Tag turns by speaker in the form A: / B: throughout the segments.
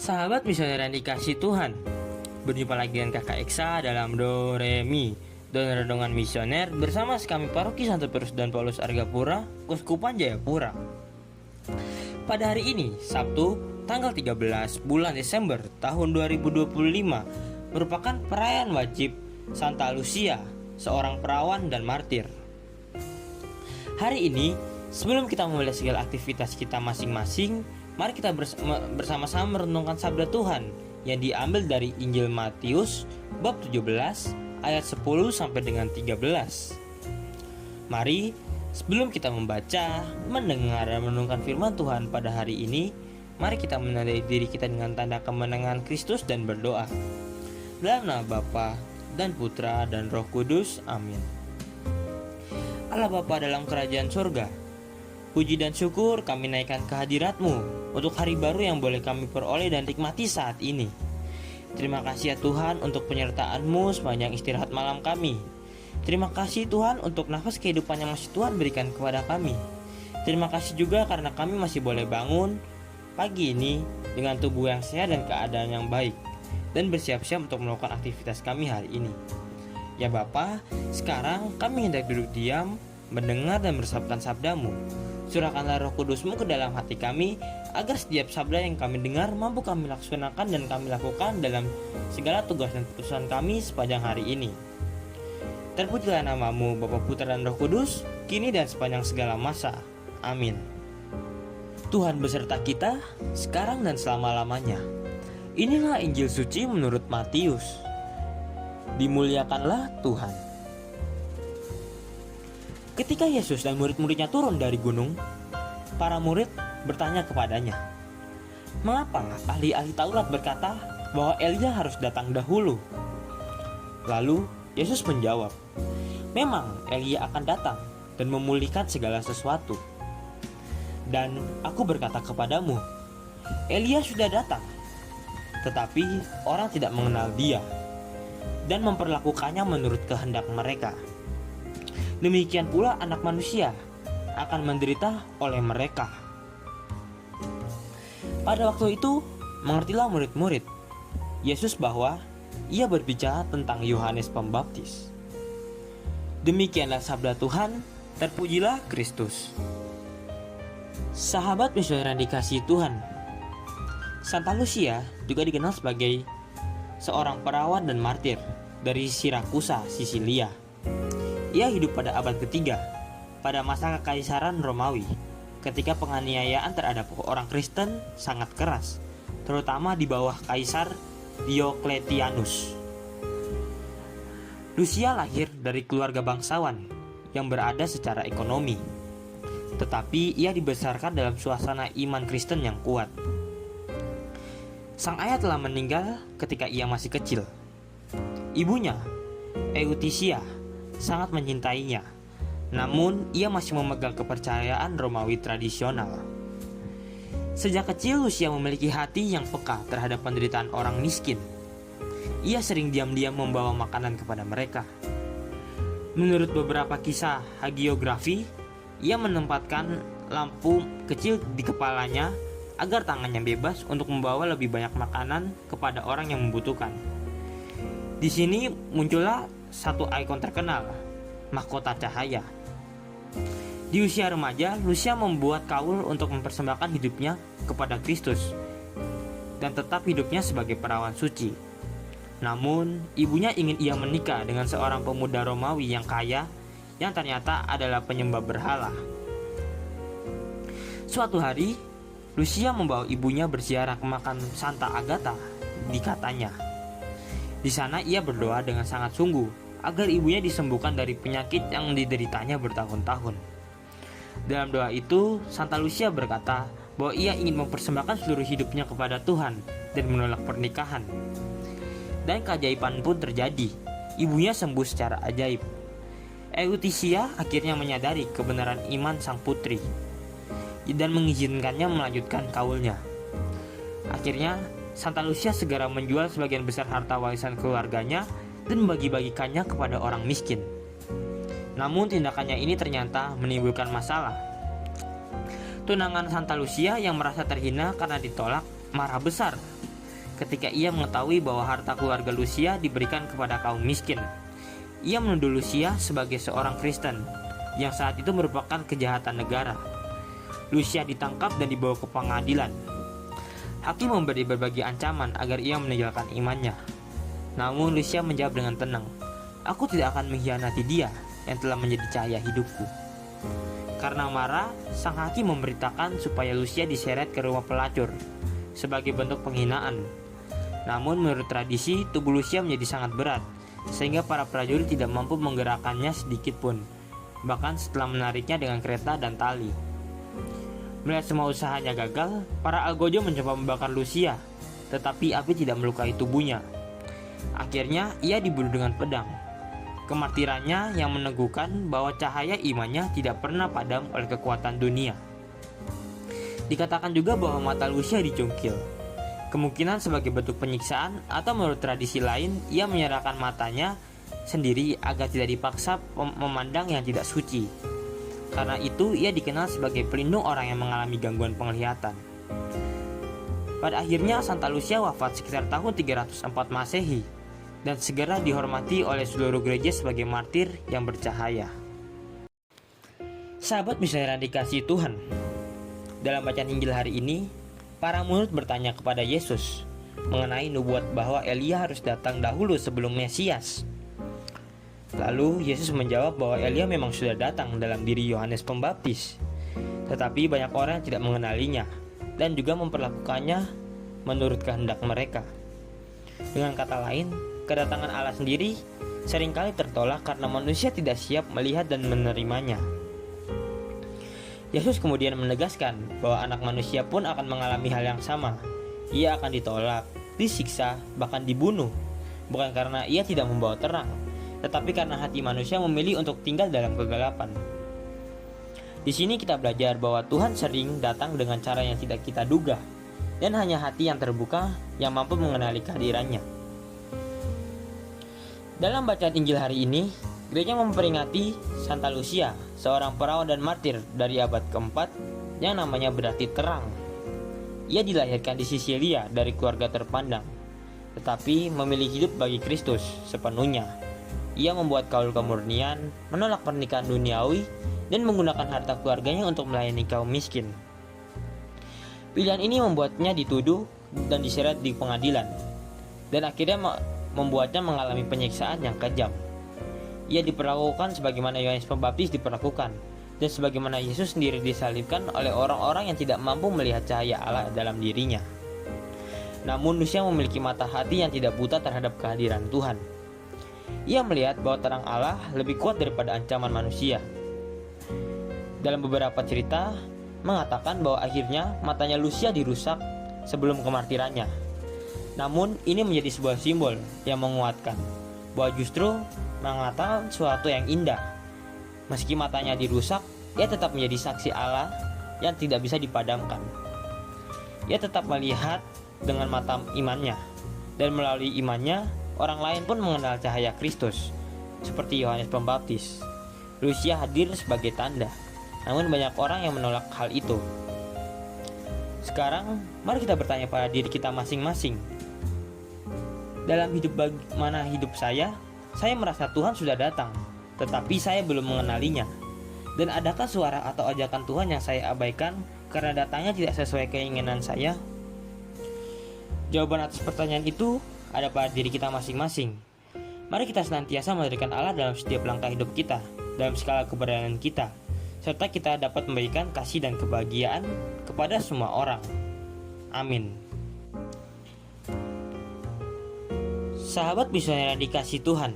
A: Sahabat misioner yang dikasih Tuhan, berjumpa lagi dengan Kakak Eksa dalam Do Re Mi, Donor Renungan Misioner bersama kami Paroki Santo Petrus dan Paulus Argapura, Kuskupan Jayapura. Pada hari ini, Sabtu, tanggal 13 bulan Desember tahun 2025, merupakan perayaan wajib Santa Lucia, seorang perawan dan martir. Hari ini, sebelum kita memulai segala aktivitas kita masing-masing, mari kita bersama-sama merenungkan sabda Tuhan yang diambil dari Injil Matius bab 17 ayat 10 sampai dengan 13. Mari sebelum kita membaca, mendengar dan merenungkan firman Tuhan pada hari ini, mari kita menandai diri kita dengan tanda kemenangan Kristus dan berdoa. Dalam nama Bapa dan Putra dan Roh Kudus. Amin. Allah Bapa dalam kerajaan surga, puji dan syukur kami naikkan kehadirat-Mu untuk hari baru yang boleh kami peroleh dan nikmati saat ini. Terima kasih ya Tuhan untuk penyertaan-Mu sepanjang istirahat malam kami. Terima kasih Tuhan untuk nafas kehidupan yang masih Tuhan berikan kepada kami. Terima kasih juga karena kami masih boleh bangun pagi ini dengan tubuh yang sehat dan keadaan yang baik, dan bersiap-siap untuk melakukan aktivitas kami hari ini. Ya Bapa, sekarang kami hendak duduk diam, mendengar dan meresapkan sabda-Mu. Curahkanlah Roh Kudus-Mu ke dalam hati kami, agar setiap sabda yang kami dengar mampu kami laksanakan dan kami lakukan dalam segala tugas dan putusan kami sepanjang hari ini. Terpujilah nama-Mu Bapa, Putra dan Roh Kudus, kini dan sepanjang segala masa. Amin. Tuhan beserta kita, sekarang dan selama-lamanya. Inilah Injil suci menurut Matius. Dimuliakanlah Tuhan. Ketika Yesus dan murid-muridnya turun dari gunung, para murid bertanya kepadanya, "Mengapa ahli-ahli Taurat berkata bahwa Elia harus datang dahulu?" Lalu Yesus menjawab, "Memang Elia akan datang dan memulihkan segala sesuatu. Dan aku berkata kepadamu, Elia sudah datang, tetapi orang tidak mengenal dia dan memperlakukannya menurut kehendak mereka. Demikian pula Anak Manusia akan menderita oleh mereka." Pada waktu itu, mengertilah murid-murid Yesus bahwa ia berbicara tentang Yohanes Pembaptis. Demikianlah sabda Tuhan, terpujilah Kristus. Sahabat misioner yang dikasihi Tuhan, Santa Lucia juga dikenal sebagai seorang perawan dan martir dari Sirakusa, Sisilia. Ia hidup pada abad ketiga, pada masa kekaisaran Romawi, ketika penganiayaan terhadap orang Kristen sangat keras, terutama di bawah Kaisar Diocletianus. Lucia lahir dari keluarga bangsawan yang berada secara ekonomi, tetapi ia dibesarkan dalam suasana iman Kristen yang kuat. Sang ayah telah meninggal ketika ia masih kecil. Ibunya, Eutychia, sangat mencintainya, namun ia masih memegang kepercayaan Romawi tradisional. Sejak kecil Lucia memiliki hati yang peka terhadap penderitaan orang miskin. Ia sering diam-diam membawa makanan kepada mereka. Menurut beberapa kisah hagiografi, ia menempatkan lampu kecil di kepalanya agar tangannya bebas untuk membawa lebih banyak makanan kepada orang yang membutuhkan. Di sini muncullah satu ikon terkenal, mahkota cahaya. Di usia remaja, Lucia membuat kaul untuk mempersembahkan hidupnya kepada Kristus dan tetap hidupnya sebagai perawan suci. Namun, ibunya ingin ia menikah dengan seorang pemuda Romawi yang kaya yang ternyata adalah penyembah berhala. Suatu hari, Lucia membawa ibunya berziarah ke makam Santa Agatha di Katanya. Di sana ia berdoa dengan sangat sungguh agar ibunya disembuhkan dari penyakit yang dideritanya bertahun-tahun. Dalam doa itu, Santa Lucia berkata bahwa ia ingin mempersembahkan seluruh hidupnya kepada Tuhan dan menolak pernikahan. Dan keajaiban pun terjadi. Ibunya sembuh secara ajaib. Eutychia akhirnya menyadari kebenaran iman sang putri dan mengizinkannya melanjutkan kaulnya. Akhirnya, Santa Lucia segera menjual sebagian besar harta warisan keluarganya dan membagi-bagikannya kepada orang miskin. Namun tindakannya ini ternyata menimbulkan masalah. Tunangan Santa Lucia yang merasa terhina karena ditolak marah besar ketika ia mengetahui bahwa harta keluarga Lucia diberikan kepada kaum miskin. Ia menuduh Lucia sebagai seorang Kristen, yang saat itu merupakan kejahatan negara. Lucia ditangkap dan dibawa ke pengadilan. Hakim memberi berbagai ancaman agar ia meninggalkan imannya. Namun Lucia menjawab dengan tenang, "Aku tidak akan mengkhianati dia yang telah menjadi cahaya hidupku." Karena marah, sang hakim memberitakan supaya Lucia diseret ke rumah pelacur sebagai bentuk penghinaan. Namun menurut tradisi, tubuh Lucia menjadi sangat berat, sehingga para prajurit tidak mampu menggerakkannya sedikit pun, bahkan setelah menariknya dengan kereta dan tali. Melihat semua usahanya gagal, para algojo mencoba membakar Lucia, tetapi api tidak melukai tubuhnya. Akhirnya ia dibunuh dengan pedang. Kemartirannya yang meneguhkan bahwa cahaya imannya tidak pernah padam oleh kekuatan dunia. Dikatakan juga bahwa mata Lucia dicungkil, kemungkinan sebagai bentuk penyiksaan, atau menurut tradisi lain ia menyerahkan matanya sendiri agar tidak dipaksa memandang yang tidak suci. Karena itu ia dikenal sebagai pelindung orang yang mengalami gangguan penglihatan. Pada akhirnya Santa Lucia wafat sekitar tahun 304 Masehi dan segera dihormati oleh seluruh gereja sebagai martir yang bercahaya. Sahabat misioner yang dikasihi Tuhan, dalam bacaan Injil hari ini, para murid bertanya kepada Yesus mengenai nubuat bahwa Elia harus datang dahulu sebelum Mesias. Lalu Yesus menjawab bahwa Elia memang sudah datang dalam diri Yohanes Pembaptis, tetapi banyak orang yang tidak mengenalinya dan juga memperlakukannya menurut kehendak mereka. Dengan kata lain, kedatangan Allah sendiri seringkali tertolak karena manusia tidak siap melihat dan menerimanya. Yesus kemudian menegaskan bahwa anak manusia pun akan mengalami hal yang sama. Ia akan ditolak, disiksa, bahkan dibunuh, bukan karena ia tidak membawa terang, tetapi karena hati manusia memilih untuk tinggal dalam kegelapan. Di sini kita belajar bahwa Tuhan sering datang dengan cara yang tidak kita duga, dan hanya hati yang terbuka yang mampu mengenali kehadirannya. Dalam bacaan Injil hari ini, gereja memperingati Santa Lucia, seorang perawan dan martir dari abad keempat yang namanya berarti terang. Ia dilahirkan di Sisilia dari keluarga terpandang, tetapi memilih hidup bagi Kristus sepenuhnya. Ia membuat kaul kemurnian, menolak pernikahan duniawi, dan menggunakan harta keluarganya untuk melayani kaum miskin. Pilihan ini membuatnya dituduh dan diseret di pengadilan, dan akhirnya membuatnya mengalami penyiksaan yang kejam. Ia diperlakukan sebagaimana Yohanes Pembaptis diperlakukan, dan sebagaimana Yesus sendiri disalibkan oleh orang-orang yang tidak mampu melihat cahaya Allah dalam dirinya. Namun Lucia memiliki mata hati yang tidak buta terhadap kehadiran Tuhan. Ia melihat bahwa terang Allah lebih kuat daripada ancaman manusia. Dalam beberapa cerita mengatakan bahwa akhirnya matanya Lucia dirusak sebelum kemartirannya. Namun ini menjadi sebuah simbol yang menguatkan bahwa justru mengatakan sesuatu yang indah. Meski matanya dirusak, ia tetap menjadi saksi Allah yang tidak bisa dipadamkan. Ia tetap melihat dengan mata imannya, dan melalui imannya orang lain pun mengenal cahaya Kristus, seperti Yohanes Pembaptis. Lucia hadir sebagai tanda, namun banyak orang yang menolak hal itu. Sekarang, mari kita bertanya pada diri kita masing-masing. Dalam bagaimana hidup saya merasa Tuhan sudah datang, tetapi saya belum mengenalinya. Dan adakah suara atau ajakan Tuhan yang saya abaikan karena datangnya tidak sesuai keinginan saya? Jawaban atas pertanyaan itu ada pada diri kita masing-masing. Mari kita senantiasa menghadirkan Allah dalam setiap langkah hidup kita, dalam skala keberadaan kita, serta kita dapat memberikan kasih dan kebahagiaan kepada semua orang. Amin. Sahabat misioner yang dikasihi Tuhan,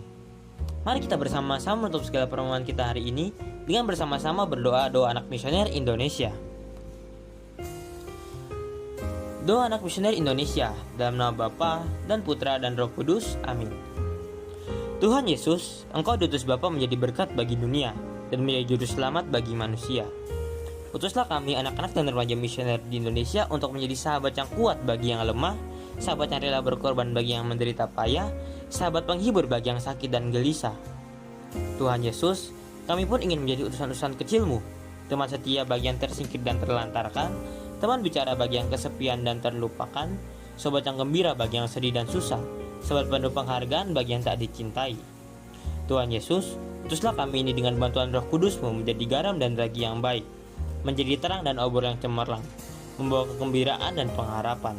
A: mari kita bersama-sama menutup segala pertemuan kita hari ini dengan bersama-sama berdoa doa anak misioner Indonesia. Doa anak misioner Indonesia, dalam nama Bapa dan Putra dan Roh Kudus. Amin. Tuhan Yesus, Engkau diutus Bapa menjadi berkat bagi dunia dan menjadi juru selamat bagi manusia. Utuslah kami anak-anak dan remaja misioner di Indonesia untuk menjadi sahabat yang kuat bagi yang lemah, sahabat yang rela berkorban bagi yang menderita payah, sahabat penghibur bagi yang sakit dan gelisah. Tuhan Yesus, kami pun ingin menjadi utusan-utusan kecil-Mu, teman setia bagi yang tersingkir dan terlantarkan, teman bicara bagi yang kesepian dan terlupakan, sobat yang gembira bagi yang sedih dan susah, sobat penuh penghargaan bagi yang tak dicintai. Tuhan Yesus, utuslah kami ini dengan bantuan Roh Kudus-Mu menjadi garam dan ragi yang baik, menjadi terang dan obor yang cemerlang, membawa kegembiraan dan pengharapan.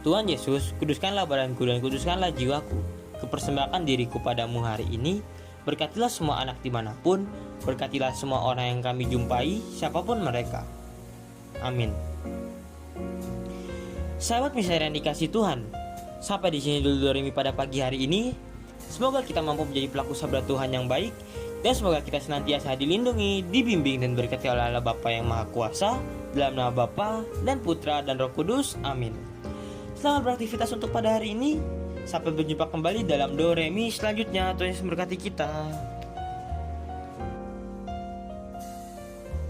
A: Tuhan Yesus, kuduskanlah badanku dan kuduskanlah jiwaku, kupersembahkan diriku padamu hari ini. Berkatilah semua anak dimanapun, berkatilah semua orang yang kami jumpai, siapapun mereka. Amin. Sahabat misioneri yang dikasih Tuhan, sampai di sini dulu Doremi pada pagi hari ini. Semoga kita mampu menjadi pelaku sabda Tuhan yang baik, dan semoga kita senantiasa dilindungi, dibimbing dan berkati oleh Allah Bapa yang Maha Kuasa, dalam nama Bapa dan Putra dan Roh Kudus. Amin. Selamat beraktivitas untuk pada hari ini. Sampai berjumpa kembali dalam Do Re Mi selanjutnya. Tuhan Yesus memberkati kita.